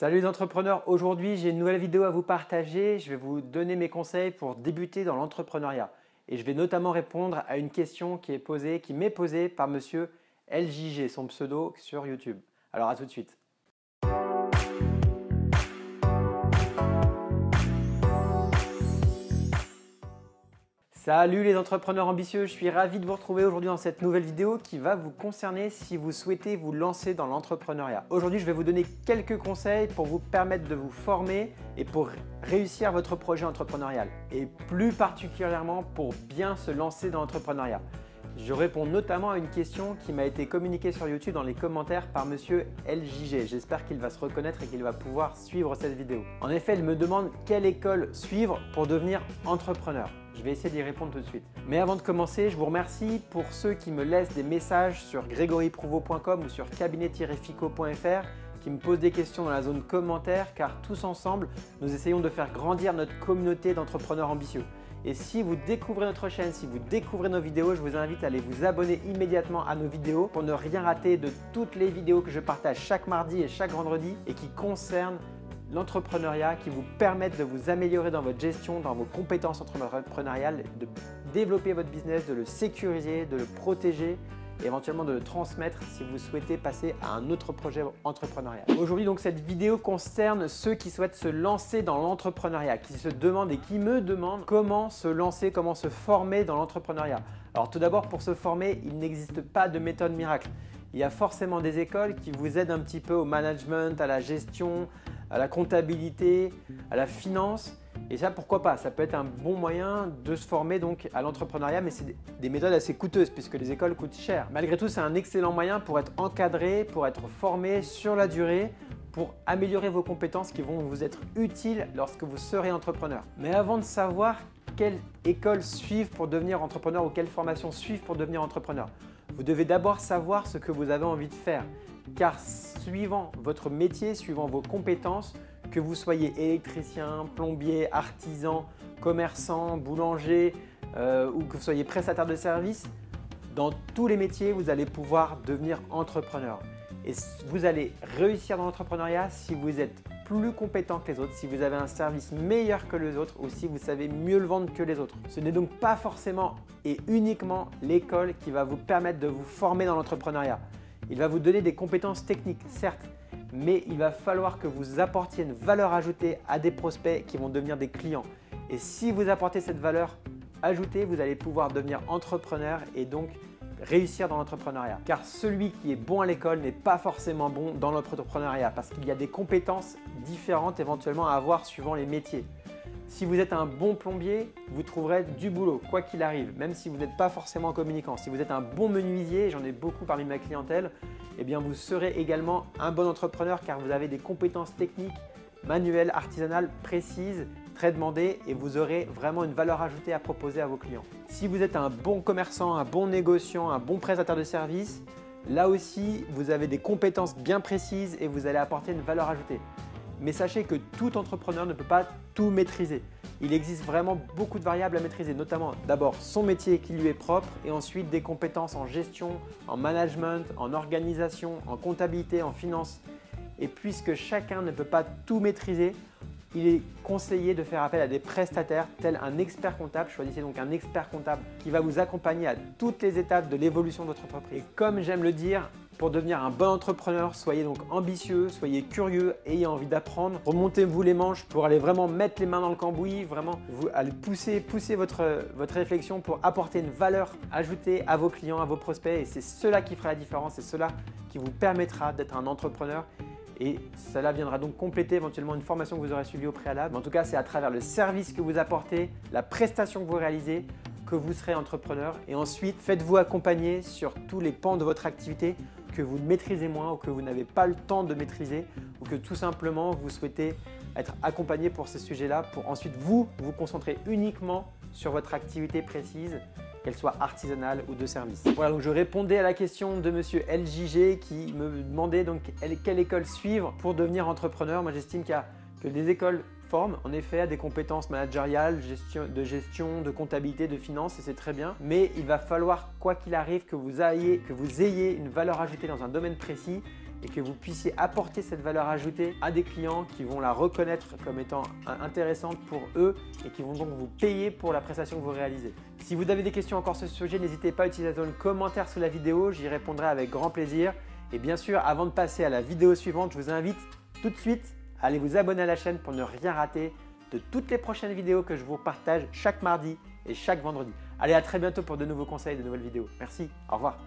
Salut les entrepreneurs, aujourd'hui j'ai une nouvelle vidéo à vous partager. Je vais vous donner mes conseils pour débuter dans l'entrepreneuriat. Et je vais notamment répondre à une question qui m'est posée par monsieur LJG, son pseudo sur YouTube. Alors à tout de suite. Salut les entrepreneurs ambitieux, je suis ravi de vous retrouver aujourd'hui dans cette nouvelle vidéo qui va vous concerner si vous souhaitez vous lancer dans l'entrepreneuriat. Aujourd'hui, je vais vous donner quelques conseils pour vous permettre de vous former et pour réussir votre projet entrepreneurial et plus particulièrement pour bien se lancer dans l'entrepreneuriat. Je réponds notamment à une question qui m'a été communiquée sur YouTube dans les commentaires par monsieur LJG. J'espère qu'il va se reconnaître et qu'il va pouvoir suivre cette vidéo. En effet, il me demande quelle école suivre pour devenir entrepreneur. Je vais essayer d'y répondre tout de suite. Mais avant de commencer, je vous remercie pour ceux qui me laissent des messages sur grégoryprouveau.com ou sur cabinet-fico.fr qui me posent des questions dans la zone commentaires car tous ensemble, nous essayons de faire grandir notre communauté d'entrepreneurs ambitieux. Et si vous découvrez notre chaîne, si vous découvrez nos vidéos, je vous invite à aller vous abonner immédiatement à nos vidéos pour ne rien rater de toutes les vidéos que je partage chaque mardi et chaque vendredi et qui concernent l'entrepreneuriat, qui vous permettent de vous améliorer dans votre gestion, dans vos compétences entrepreneuriales, de développer votre business, de le sécuriser, de le protéger et éventuellement de le transmettre si vous souhaitez passer à un autre projet entrepreneurial. Aujourd'hui, donc, cette vidéo concerne ceux qui souhaitent se lancer dans l'entrepreneuriat, qui se demandent et qui me demandent comment se lancer, comment se former dans l'entrepreneuriat. Alors tout d'abord, pour se former, il n'existe pas de méthode miracle. Il y a forcément des écoles qui vous aident un petit peu au management, à la gestion, à la comptabilité, à la finance. Et ça, pourquoi pas? Ça peut être un bon moyen de se former donc à l'entrepreneuriat, mais c'est des méthodes assez coûteuses puisque les écoles coûtent cher. Malgré tout, c'est un excellent moyen pour être encadré, pour être formé sur la durée, pour améliorer vos compétences qui vont vous être utiles lorsque vous serez entrepreneur. Mais avant de savoir quelle école suivre pour devenir entrepreneur ou quelle formation suivre pour devenir entrepreneur, vous devez d'abord savoir ce que vous avez envie de faire. Car suivant votre métier, suivant vos compétences, que vous soyez électricien, plombier, artisan, commerçant, boulanger ou que vous soyez prestataire de service, dans tous les métiers, vous allez pouvoir devenir entrepreneur. Et vous allez réussir dans l'entrepreneuriat si vous êtes plus compétent que les autres, si vous avez un service meilleur que les autres ou si vous savez mieux le vendre que les autres. Ce n'est donc pas forcément et uniquement l'école qui va vous permettre de vous former dans l'entrepreneuriat. Il va vous donner des compétences techniques, certes, mais il va falloir que vous apportiez une valeur ajoutée à des prospects qui vont devenir des clients. Et si vous apportez cette valeur ajoutée, vous allez pouvoir devenir entrepreneur et donc réussir dans l'entrepreneuriat. Car celui qui est bon à l'école n'est pas forcément bon dans l'entrepreneuriat parce qu'il y a des compétences différentes éventuellement à avoir suivant les métiers. Si vous êtes un bon plombier, vous trouverez du boulot, quoi qu'il arrive, même si vous n'êtes pas forcément communicant. Si vous êtes un bon menuisier, j'en ai beaucoup parmi ma clientèle, eh bien vous serez également un bon entrepreneur car vous avez des compétences techniques, manuelles, artisanales précises, très demandées et vous aurez vraiment une valeur ajoutée à proposer à vos clients. Si vous êtes un bon commerçant, un bon négociant, un bon prestataire de service, là aussi vous avez des compétences bien précises et vous allez apporter une valeur ajoutée. Mais sachez que tout entrepreneur ne peut pas tout maîtriser. Il existe vraiment beaucoup de variables à maîtriser, notamment d'abord son métier qui lui est propre et ensuite des compétences en gestion, en management, en organisation, en comptabilité, en finance. Et puisque chacun ne peut pas tout maîtriser, il est conseillé de faire appel à des prestataires tels un expert comptable. Choisissez donc un expert comptable qui va vous accompagner à toutes les étapes de l'évolution de votre entreprise. Et comme j'aime le dire, pour devenir un bon entrepreneur, soyez donc ambitieux, soyez curieux, ayez envie d'apprendre. Remontez-vous les manches pour aller vraiment mettre les mains dans le cambouis, vraiment aller pousser votre réflexion pour apporter une valeur ajoutée à vos clients, à vos prospects. Et c'est cela qui fera la différence, c'est cela qui vous permettra d'être un entrepreneur. Et cela viendra donc compléter éventuellement une formation que vous aurez suivie au préalable. En tout cas, c'est à travers le service que vous apportez, la prestation que vous réalisez, que vous serez entrepreneur. Et ensuite, faites-vous accompagner sur tous les pans de votre activité que vous maîtrisez moins ou que vous n'avez pas le temps de maîtriser ou que tout simplement vous souhaitez être accompagné pour ces sujets-là pour ensuite vous concentrer uniquement sur votre activité précise, qu'elle soit artisanale ou de service. Voilà, donc je répondais à la question de monsieur LJG qui me demandait donc quelle école suivre pour devenir entrepreneur. Moi, j'estime qu'il y a que des écoles forment en effet à des compétences managériales, de gestion, de comptabilité, de finance et c'est très bien. Mais il va falloir, quoi qu'il arrive, que vous ayez une valeur ajoutée dans un domaine précis et que vous puissiez apporter cette valeur ajoutée à des clients qui vont la reconnaître comme étant intéressante pour eux et qui vont donc vous payer pour la prestation que vous réalisez. Si vous avez des questions encore sur ce sujet, n'hésitez pas à utiliser le commentaire sous la vidéo, j'y répondrai avec grand plaisir. Et bien sûr, avant de passer à la vidéo suivante, je vous invite tout de suite à aller vous abonner à la chaîne pour ne rien rater de toutes les prochaines vidéos que je vous partage chaque mardi et chaque vendredi. Allez, à très bientôt pour de nouveaux conseils et de nouvelles vidéos. Merci, au revoir.